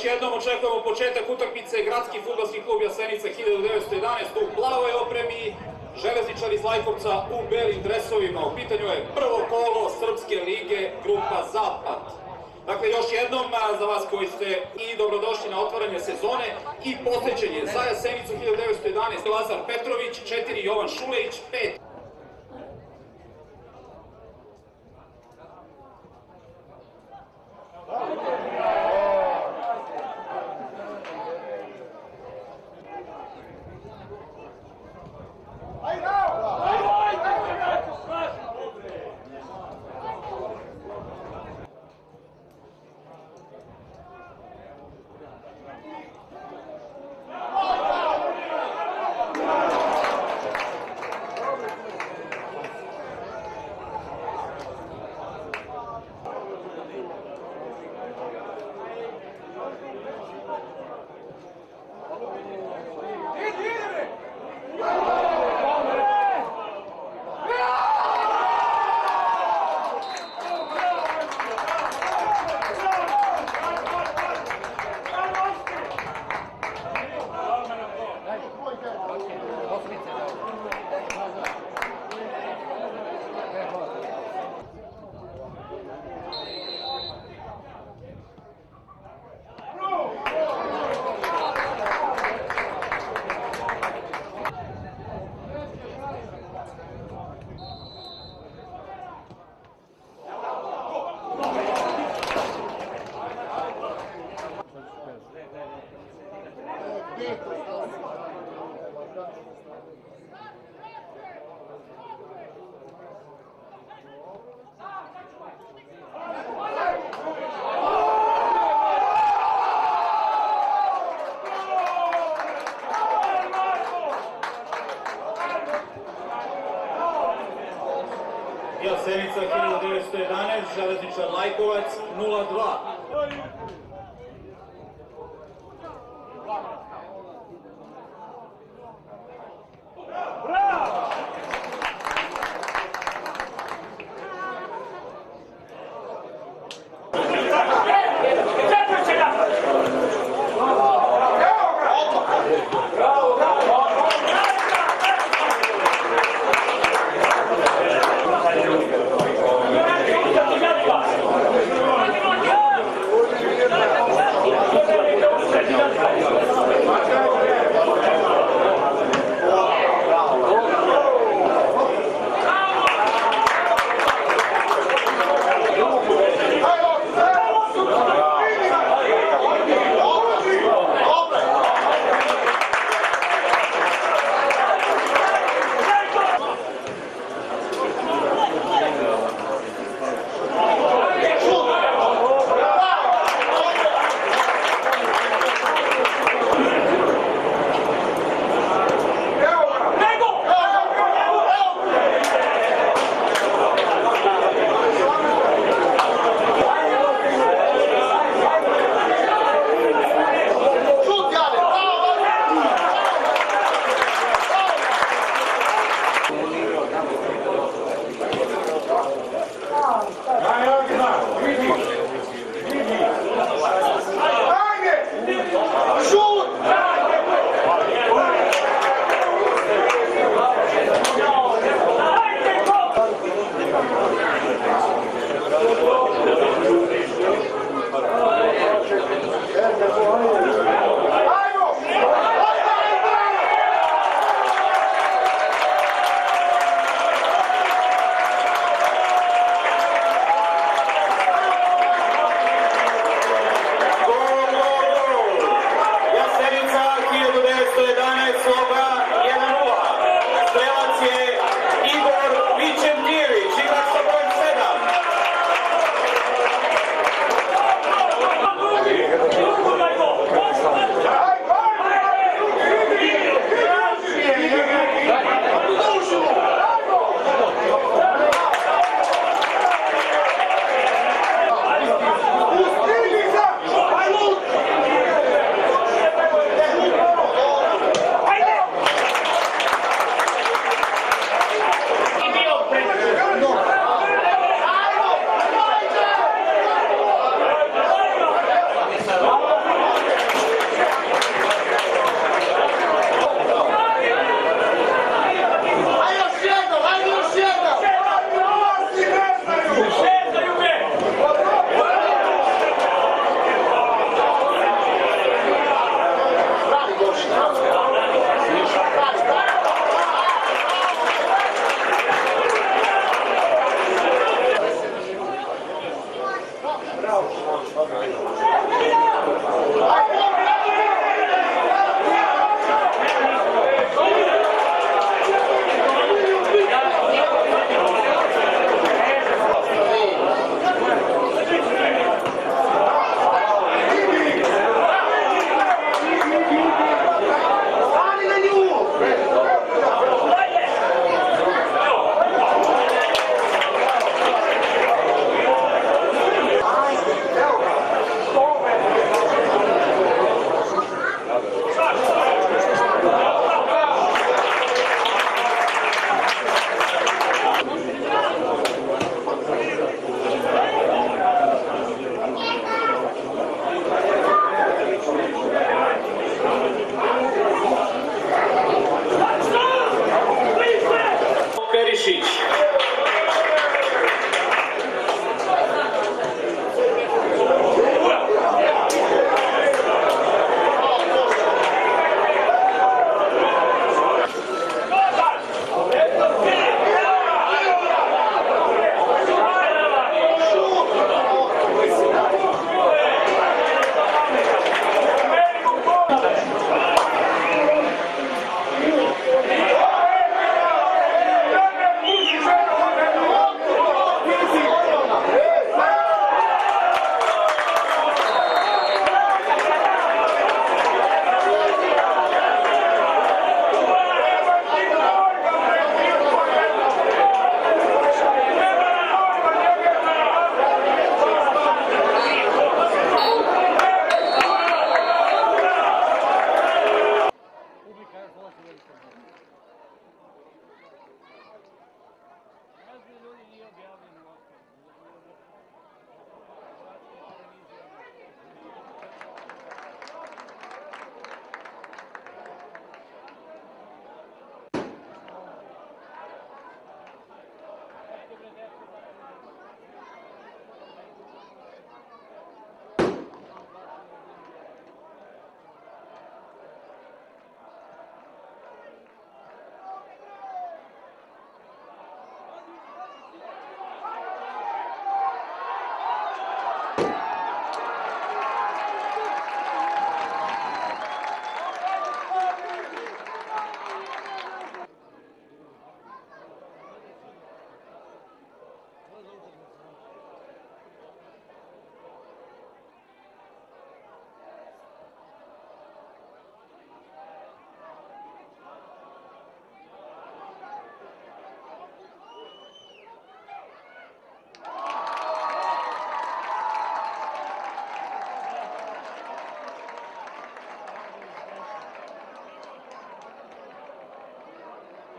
Još jednom očekujemo početak utakmice Gradski fudbalski klub Jasenica 1911 u plavoj opremi, Železničari iz Lajkovca u belim dresovima. U pitanju je prvo kolo Srpske lige grupa Zapad. Dakle, još jednom za vas koji ste i dobrodošli na otvaranje sezone i posvećenje za Jasenicu 1911 Lazar Petrović, 4 Jovan Šulejić, 5 Jasenica 1911, Železničar Lajkovac 0-2.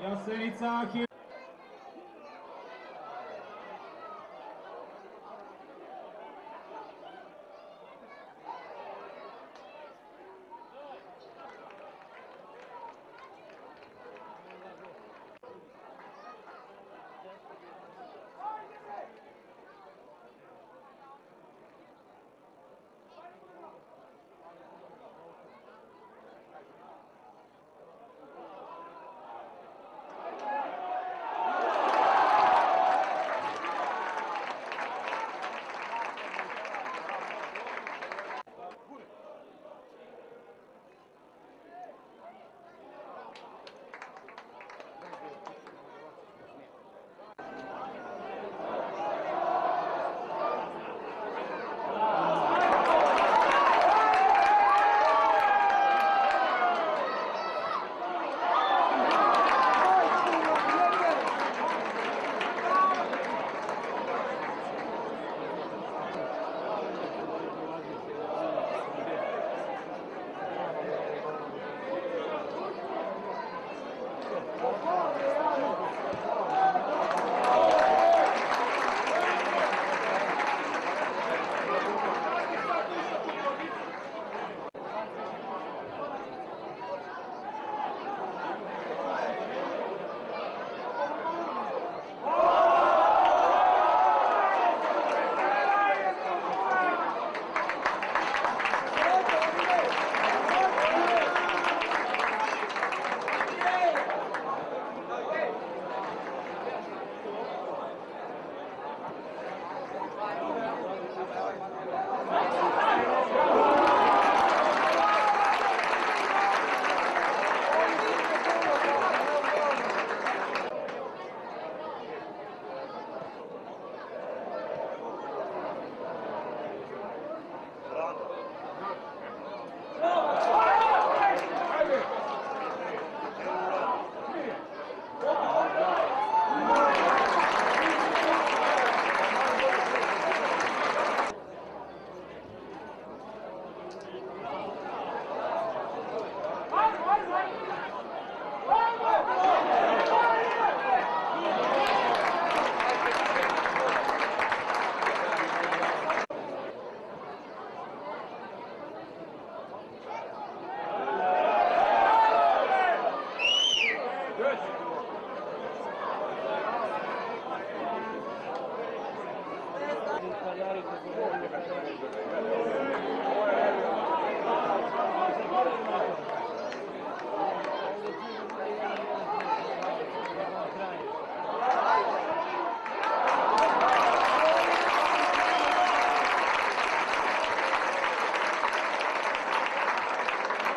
Jasenica.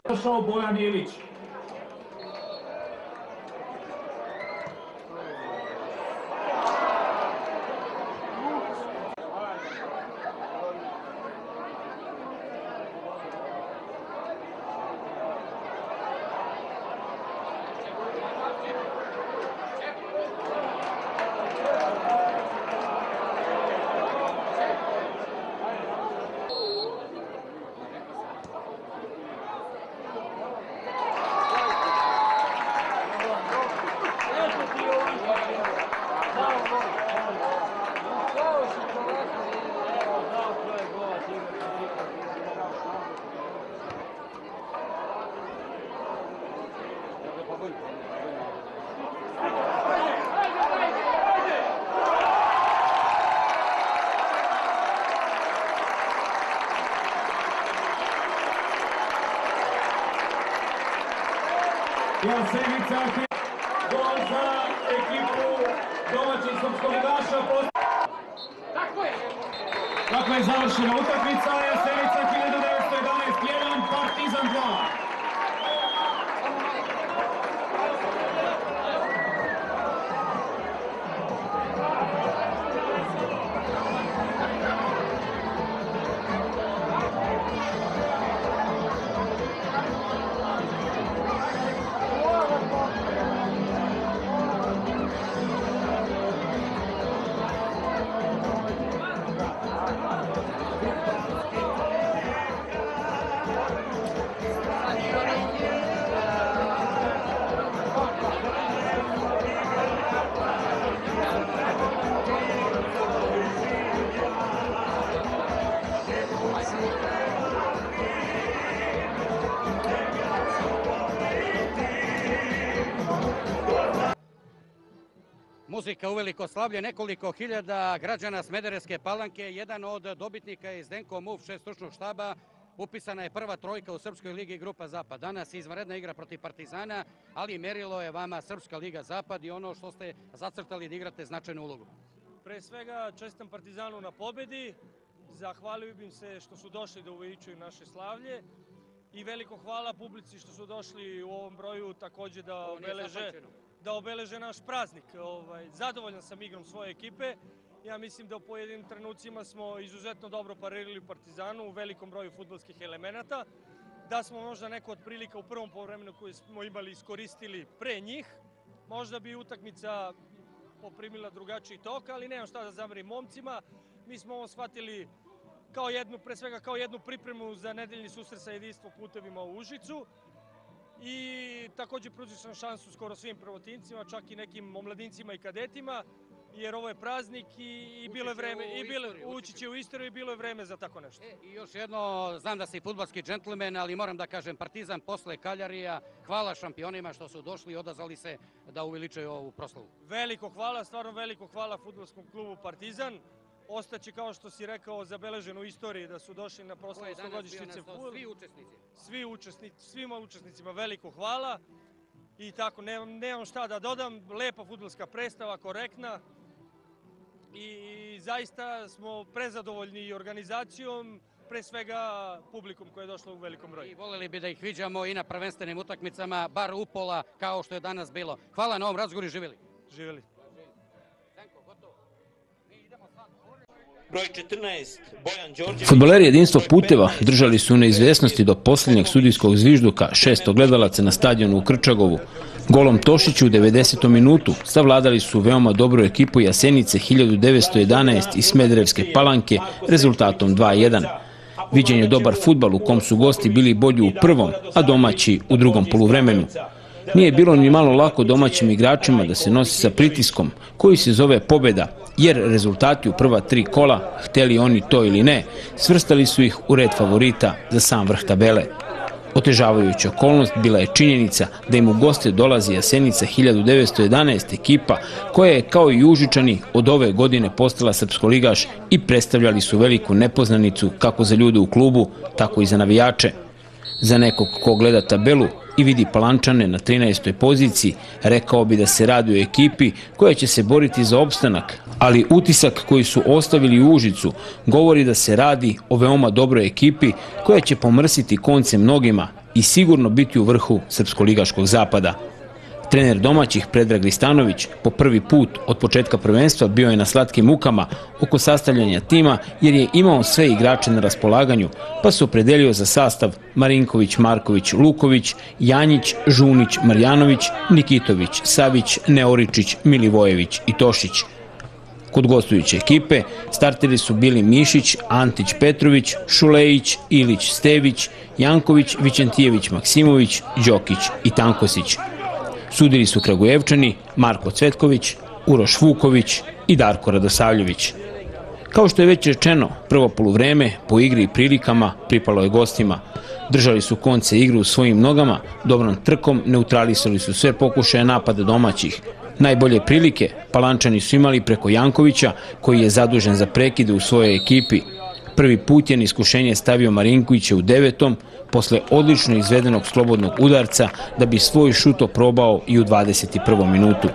Došao Bojan Ilić. Jasenica, gol za ekipu domaćih srpskogodaša. Kako je završena utakmica, Jasenica 1911 1, Partizan 2. Muzika uveliko slavlje, nekoliko hiljada građana Smederevske Palanke, jedan od dobitnika iz Zdenko MUF 6 stručnog štaba. Upisana je prva trojka u Srpskoj ligi Grupa Zapad. Danas izvanredna igra protiv Partizana, ali merilo je vama Srpska liga Zapad i ono što ste zacrtali da igrate značajnu ulogu. Pre svega čestitam Partizanu na pobedi, zahvalio bih se što su došli da uveličuju naše slavlje i veliko hvala publici što su došli u ovom broju također da obeleže naš praznik. Zadovoljan sam igrom svoje ekipe. Ja mislim da u pojedinim trenucima smo izuzetno dobro parirali Partizanu u velikom broju fudbalskih elemenata. Da smo možda neko od prilika u prvom poluvremenu koje smo imali iskoristili pre njih. Možda bi utakmica poprimila drugačiji tok, ali nemam šta da zamerim momcima. Mi smo ovo shvatili pre svega kao jednu pripremu za nedeljni susret sa Jedinstvo putevima u Užicu. I također pružio sam šansu skoro svim prvotimcima, čak i nekim omladincima i kadetima, jer ovo je praznik i bilo je vreme, ući će u istoriju i bilo je vreme za tako nešto. I još jedno, znam da si fudbalski džentlmen, ali moram da kažem, Partizan posle Kaljarija, hvala šampionima što su došli i odazvali se da uveličaju ovu proslavu. Veliko hvala, stvarno veliko hvala fudbalskom klubu Partizan. Ostaće, kao što si rekao, zabeleženo u istoriji da su došli na proslavu 100-godišnjice. Svi učesnici. Svima učesnicima veliko hvala. I tako, nemam šta da dodam. Lepa fudbalska predstava, korektna. I zaista smo prezadovoljni i organizacijom, pre svega publikom koja je došla u velikom broju. I voljeli bi da ih viđamo i na prvenstvenim utakmicama, bar upola, kao što je danas bilo. Hvala na ovom razgovoru i živjeli. Živjeli. Broj 14, Bojan Đorđević. Fudbaleri Jedinstvo puteva držali su u neizvjesnosti do posljednjeg sudijskog zvižduka 600 gledalaca na stadionu u Krčagovu. Golom Tošiću u 90. minutu savladali su veoma dobru ekipu Jasenice 1911 iz Smederevske Palanke rezultatom 2:1. Viđen je dobar fudbal u kom su gosti bili bolji u prvom, a domaći u drugom poluvremenu. Nije bilo ni malo lako domaćim igračima da se nosi sa pritiskom koji se zove pobjeda, jer rezultati u prva 3 kola, hteli oni to ili ne, svrstali su ih u red favorita za sam vrh tabele. Otežavajuća okolnost bila je činjenica da im u goste dolazi Jasenica 1911, ekipa koja je kao i Užičani od ove godine postala srpskoligaš i predstavljali su veliku nepoznanicu kako za ljude u klubu, tako i za navijače. Za nekog ko gleda tabelu i vidi Palančane na 13. poziciji, rekao bi da se radi o ekipi koja će se boriti za opstanak, ali utisak koji su ostavili u Užicu govori da se radi o veoma dobroj ekipi koja će pomrsiti konce mnogima i sigurno biti u vrhu srpskoligaškog zapada. Trener domaćih Predrag Ristanović po prvi put od početka prvenstva bio je na slatkim mukama oko sastavljanja tima jer je imao sve igrače na raspolaganju, pa se opredelio za sastav Marinković, Marković, Luković, Janjić, Žunić, Marjanović, Nikitović, Savić, Neoričić, Milivojević i Tošić. Kod gostujuće ekipe starteri su bili Mišić, Antić, Petrović, Šulejić, Ilić, Stević, Janković, Vičentijević, Maksimović, Đokić i Tankosić. Sudili su Kragujevčani, Marko Cvetković, Uroš Vuković i Darko Radosavljević. Kao što je već rečeno, prvo poluvreme po igri i prilikama pripalo je gostima. Držali su konce igru u svojim nogama, dobrom trkom neutralisali su sve pokušaje napada domaćih. Najbolje prilike Palančani su imali preko Jankovića, koji je zadužen za prekide u svojoj ekipi. Prvi put je na iskušenje stavio Marinkovića u 9. posle odlično izvedenog slobodnog udarca da bi svoj šut oprobao i u 21. minutu.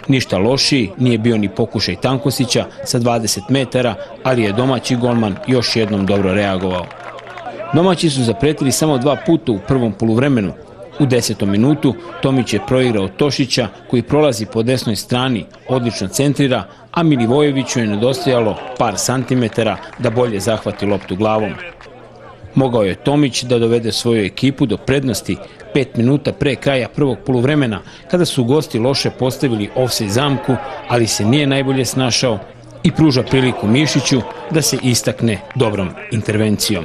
Ništa lošiji nije bio ni pokušaj Tankosića sa 20 metara, ali je domaći golman još jednom dobro reagovao. Domaći su zapretili samo 2 puta u prvom poluvremenu. U 10. minutu Tomić je proigrao Tošića koji prolazi po desnoj strani, odlično centrira, a Milivojeviću je nedostajalo par santimetara da bolje zahvati loptu glavom. Mogao je Tomić da dovede svoju ekipu do prednosti 5 minuta pre kraja prvog poluvremena, kada su gosti loše postavili ofsajd zamku, ali se nije najbolje snašao i pruža priliku Mišiću da se istakne dobrom intervencijom.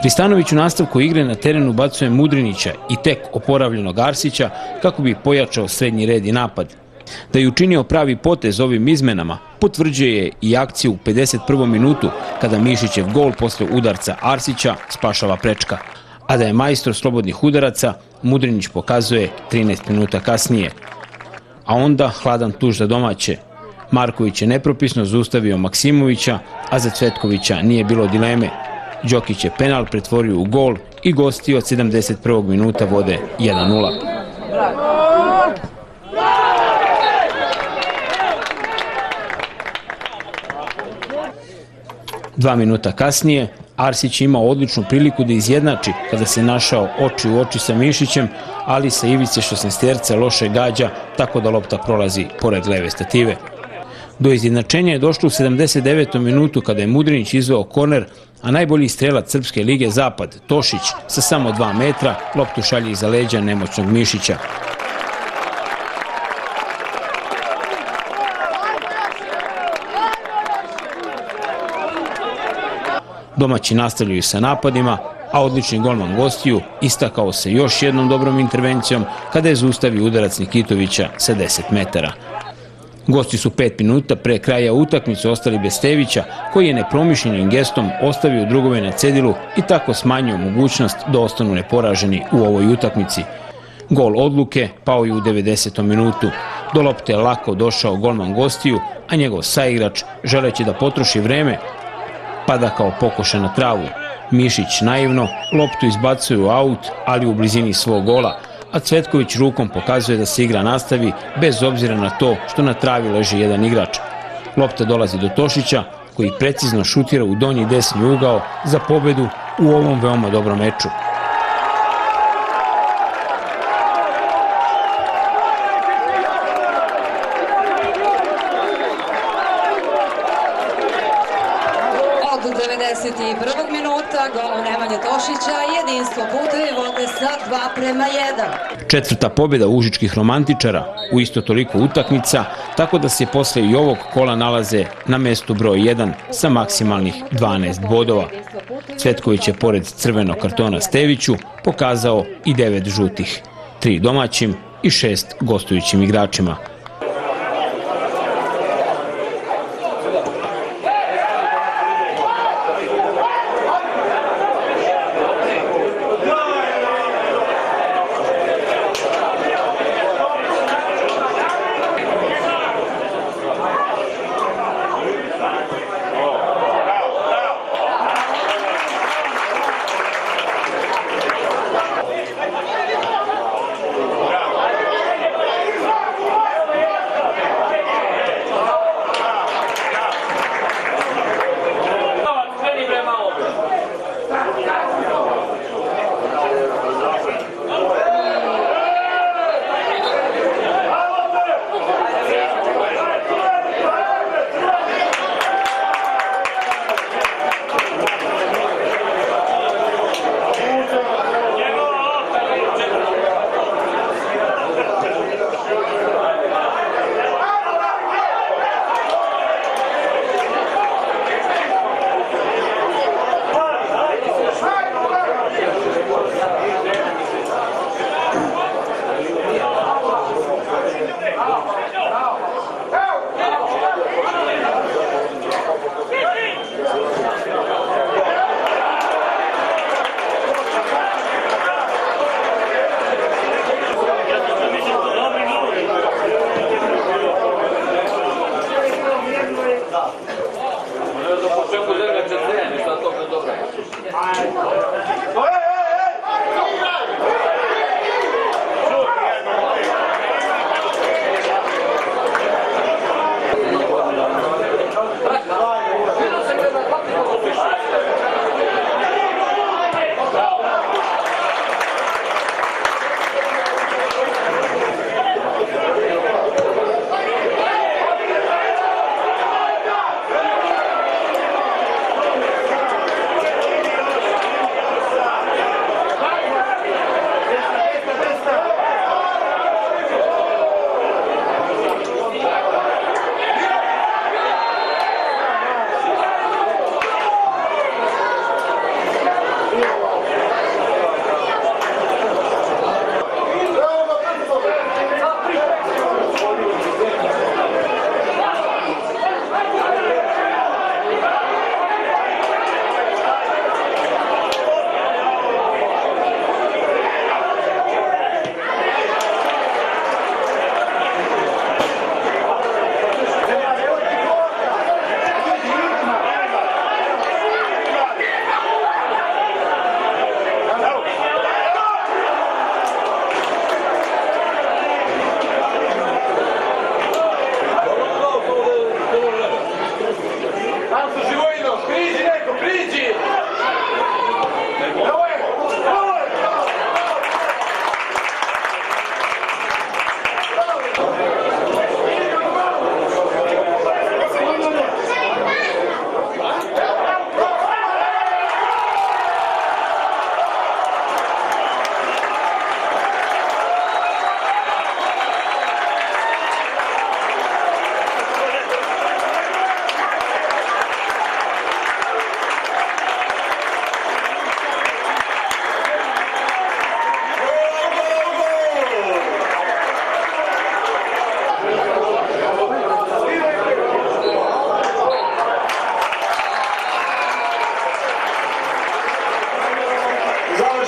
Ristanović u nastavku igre na terenu bacuje Mudrinića i tek oporavljenog Arsića kako bi pojačao srednji red i napad. Da je učinio pravi potez ovim izmenama, potvrđuje i akciju u 51. minutu kada Mišićev gol posle udarca Arsića spašava prečka. a da je majstor slobodnih udaraca Mudrinić pokazuje 13 minuta kasnije. A onda hladan tuž za domaće. Marković je nepropisno zaustavio Maksimovića, a za Cvetkovića nije bilo dileme. Đokić je penal pretvorio u gol i gosti od 71. minuta vode 1:0. Dva minuta kasnije Arsić je imao odličnu priliku da izjednači kada se našao oči u oči sa Mišićem, ali sa ivice 16-terca loše gađa, tako da lopta prolazi pored leve stative. Do izjednačenja je došlo u 79. minutu kada je Mudrinić izveo korner, a najbolji strelac Srpske lige Zapad, Tošić, sa samo 2 metra, loptu šalje iza leđa nemoćnog Mišića. Domaći nastavljaju sa napadima, a odlični golman gostiju istakao se još jednom dobrom intervencijom kada je zaustavio udarac Nikitovića sa 10 metara. Gosti su 5 minuta pre kraja utakmice ostali bez Stevića, koji je nepromišljenim gestom ostavio drugove na cedilu i tako smanjio mogućnost da ostanu neporaženi u ovoj utakmici. Gol odluke pao je u 90. minutu. Do lopte je lako došao golman gostiju, a njegov saigrač, želeći da potroši vreme, pada kao pokoša na travu. Mišić naivno loptu izbacuje u aut, ali u blizini svog gola, a Cvetković rukom pokazuje da se igra nastavi bez obzira na to što na travi leži jedan igrač. Lopta dolazi do Tošića, koji precizno šutira u donji desni ugao za pobedu u ovom veoma dobrom meču. Od 91. minuta gol Nemanje Tošića, jedinstvo putevi vode sa 2:1. Četvrta pobjeda užičkih romantičara u isto toliko utakmica, tako da se posle i ovog kola nalaze na mestu broj 1 sa maksimalnih 12 bodova. Cvetković je pored crvenog kartona Steviću pokazao i 9 žutih, 3 domaćim i 6 gostujućim igračima.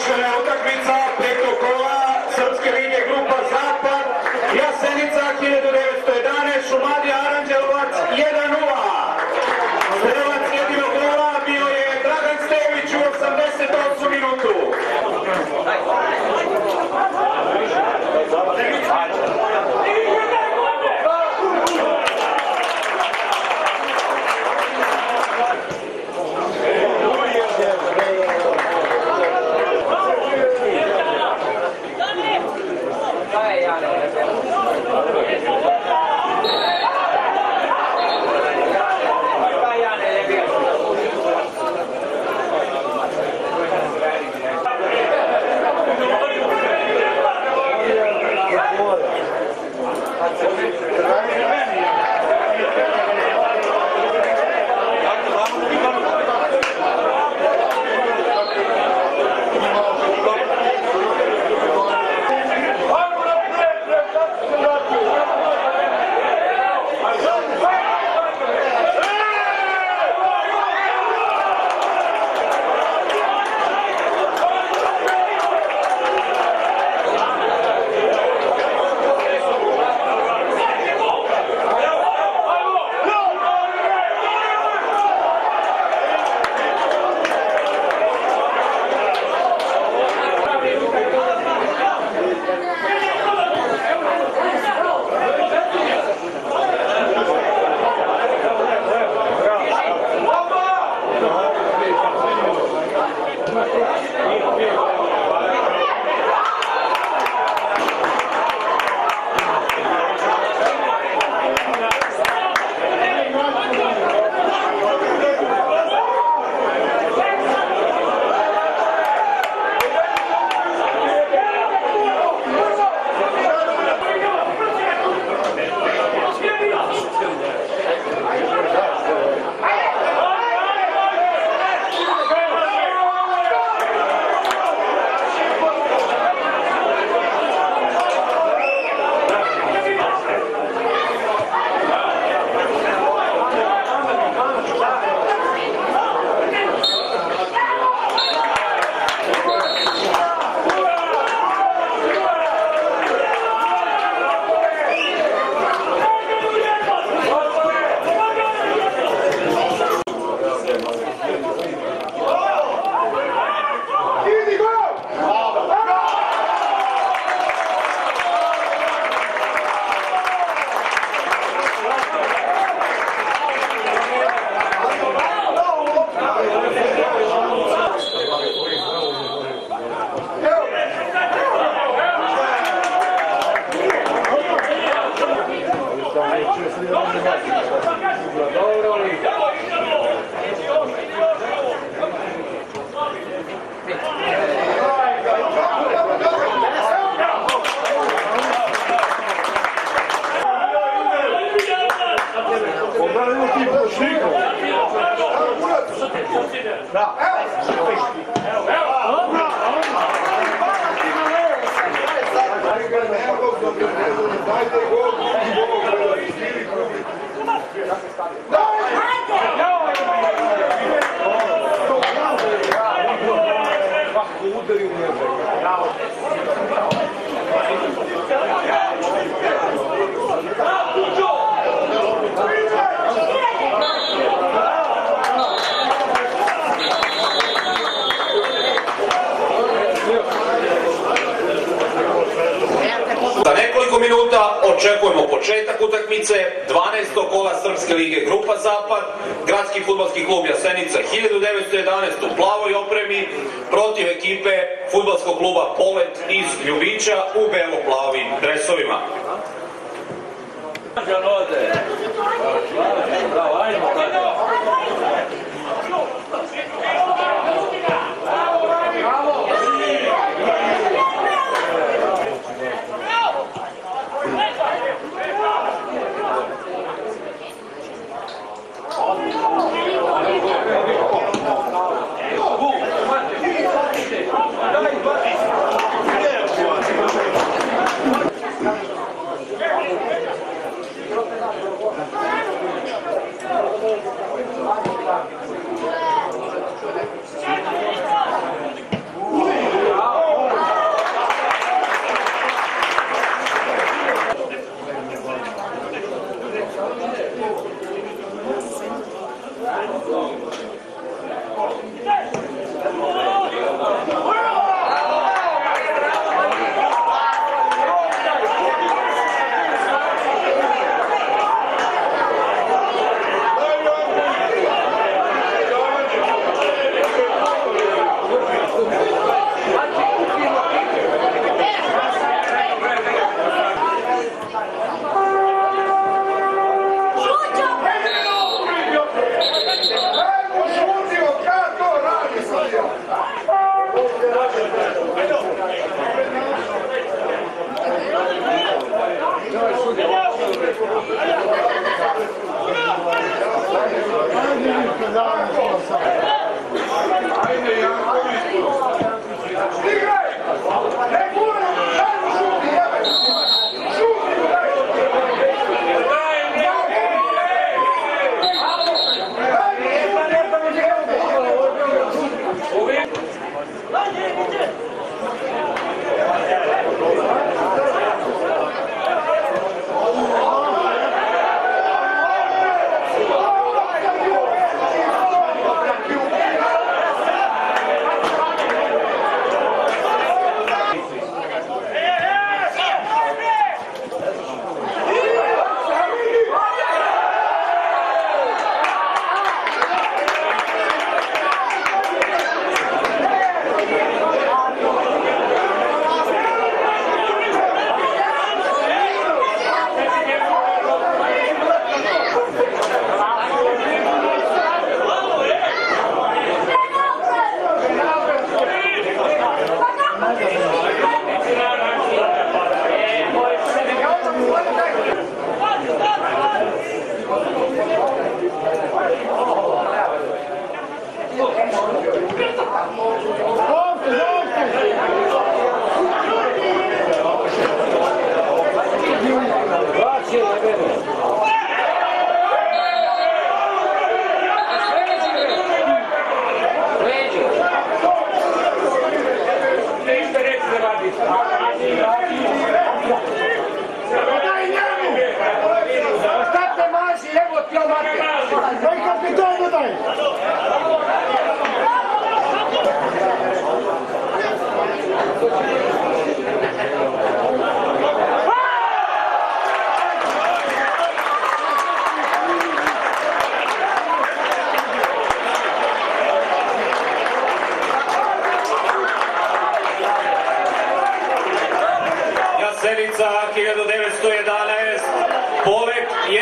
završena je utakmica petog kola Srpske lige grupa Zapad. Jasenica 1911, Šumadija Aranđelovac 1:0. Strelac jedinog gola bio je Dragan Stević u 88. minutu. Za nekoliko minuta očekujemo početak utakmice 12. kola Srpske lige grupa Zapad, gradski fudbalski klub Jasenica 1911 u plavoj opremi protiv ekipe fudbalskog kluba Polet iz Ljubića u belo-plavim dresovima. Thank you. Jasenica 1911, Poleg 1-1.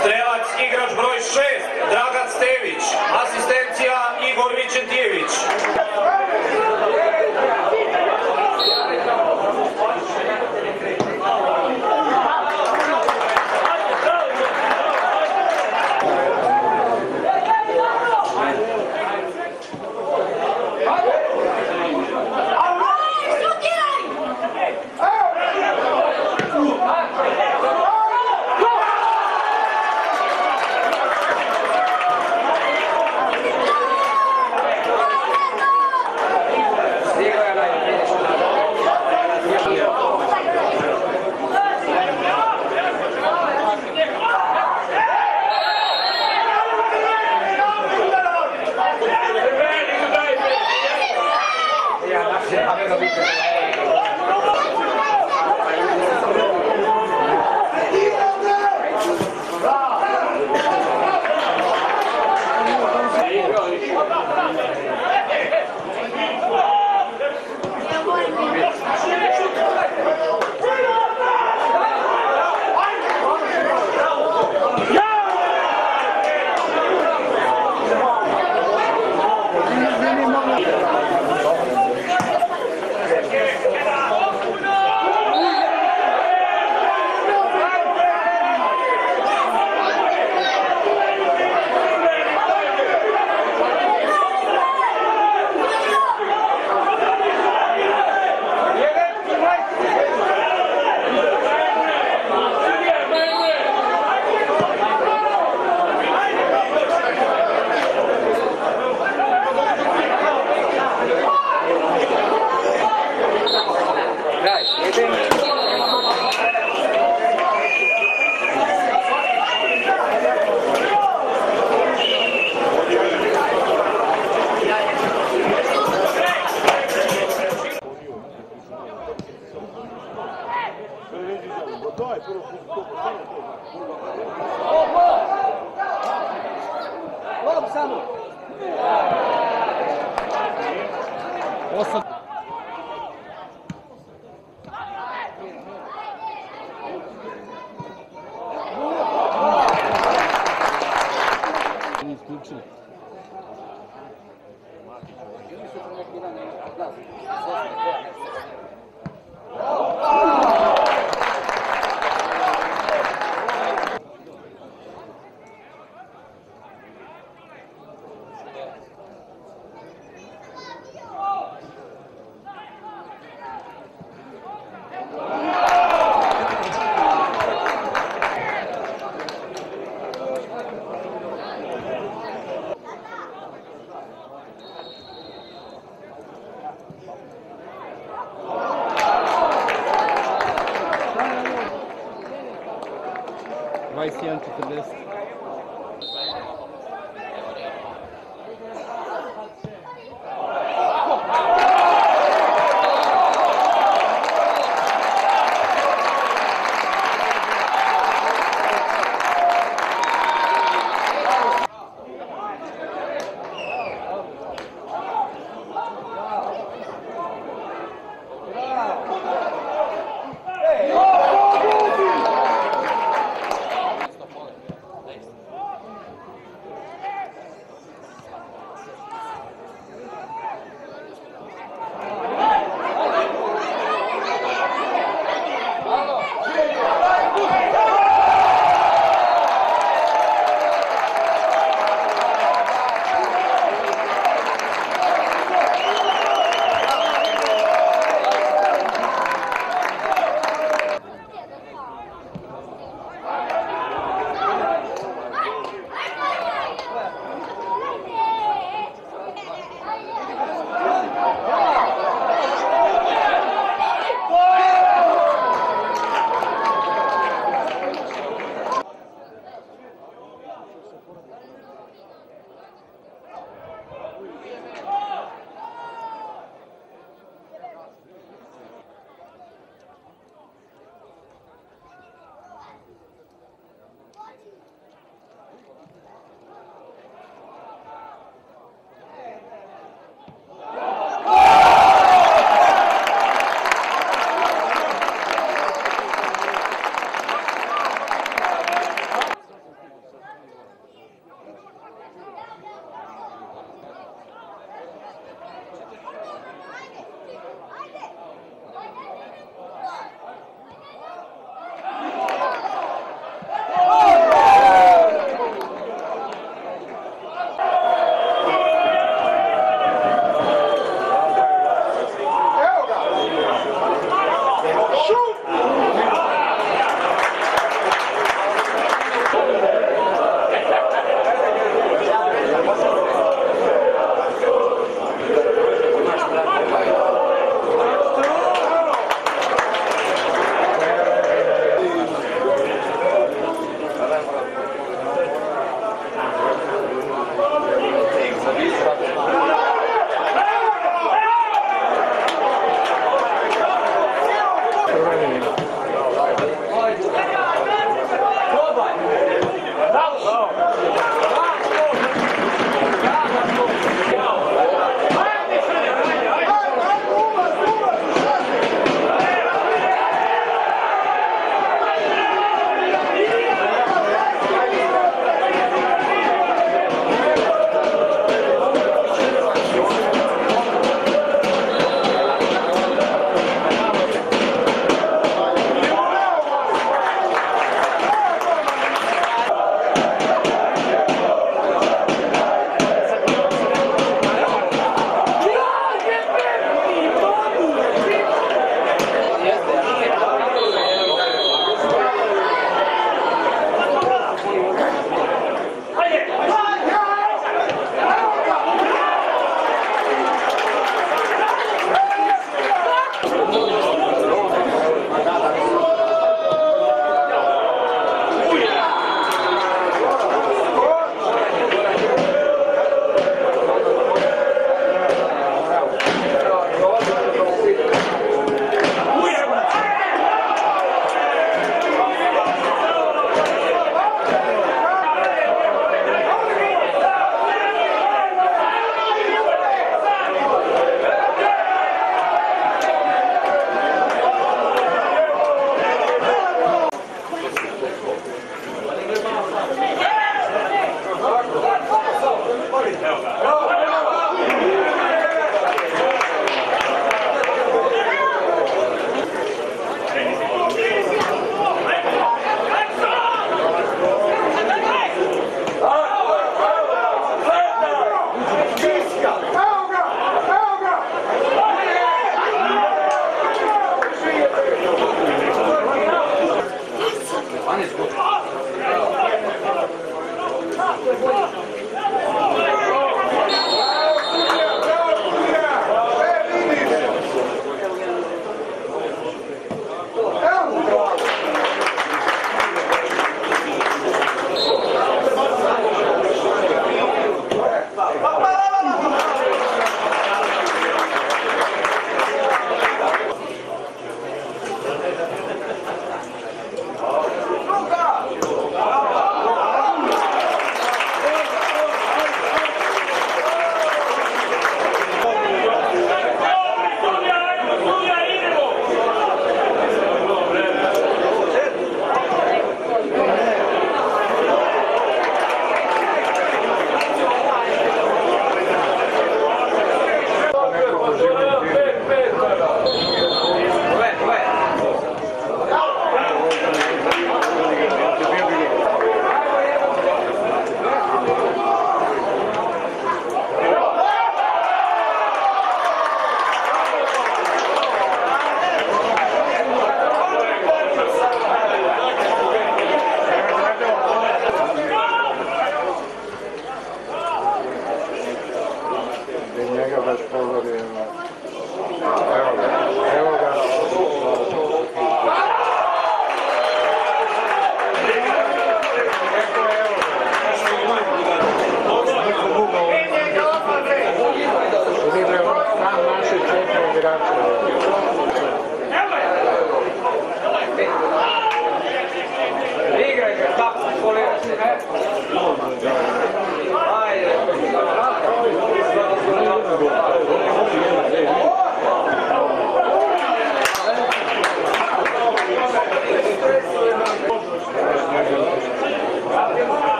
Strelac igrač broj 6, Dragan Stević, asistencija Igor Vičentijević.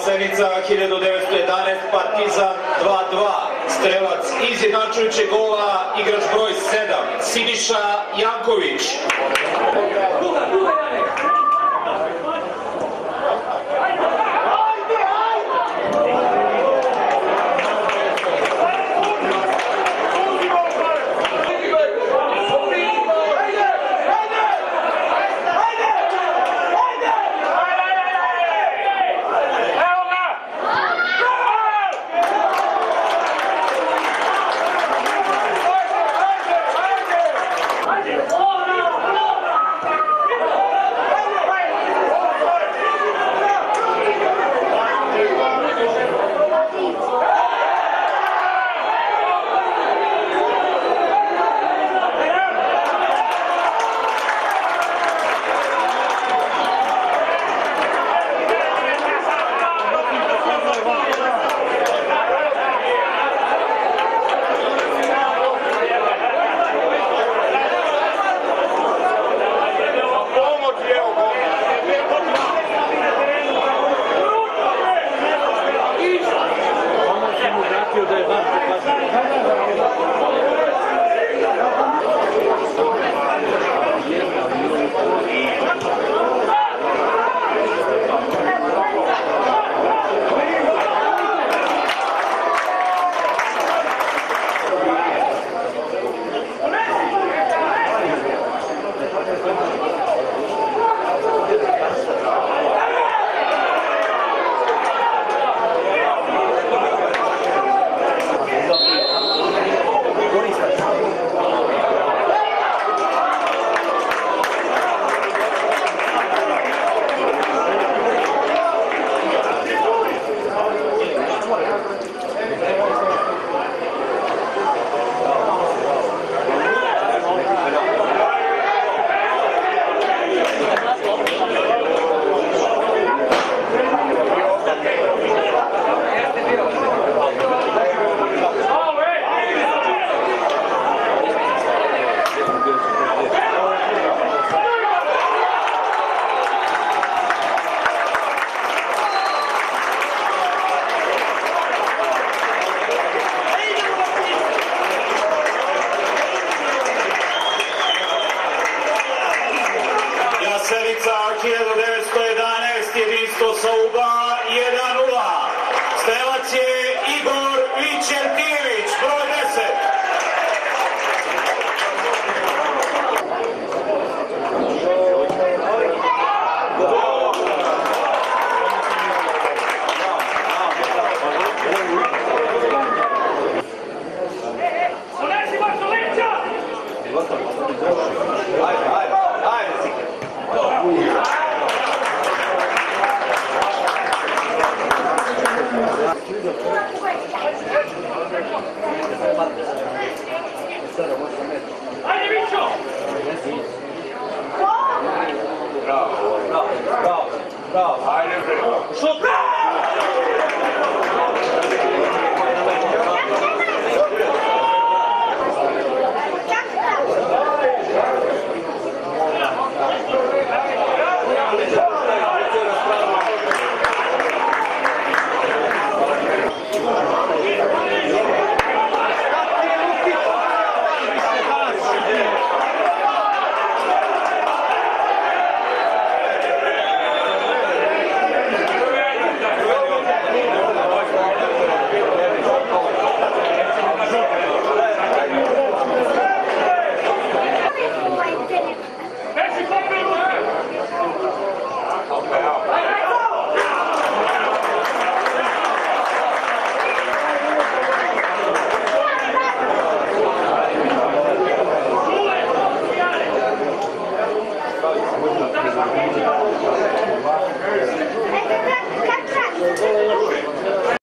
Jasenica 1911, Partizan 2:2. Strelac izjednačujućeg gola, igrač broj 7, Siniša Janković. Jasenica 1911, jedinstvo Sauba 1:0. Strelac je Igor Vićertijević, broj 10.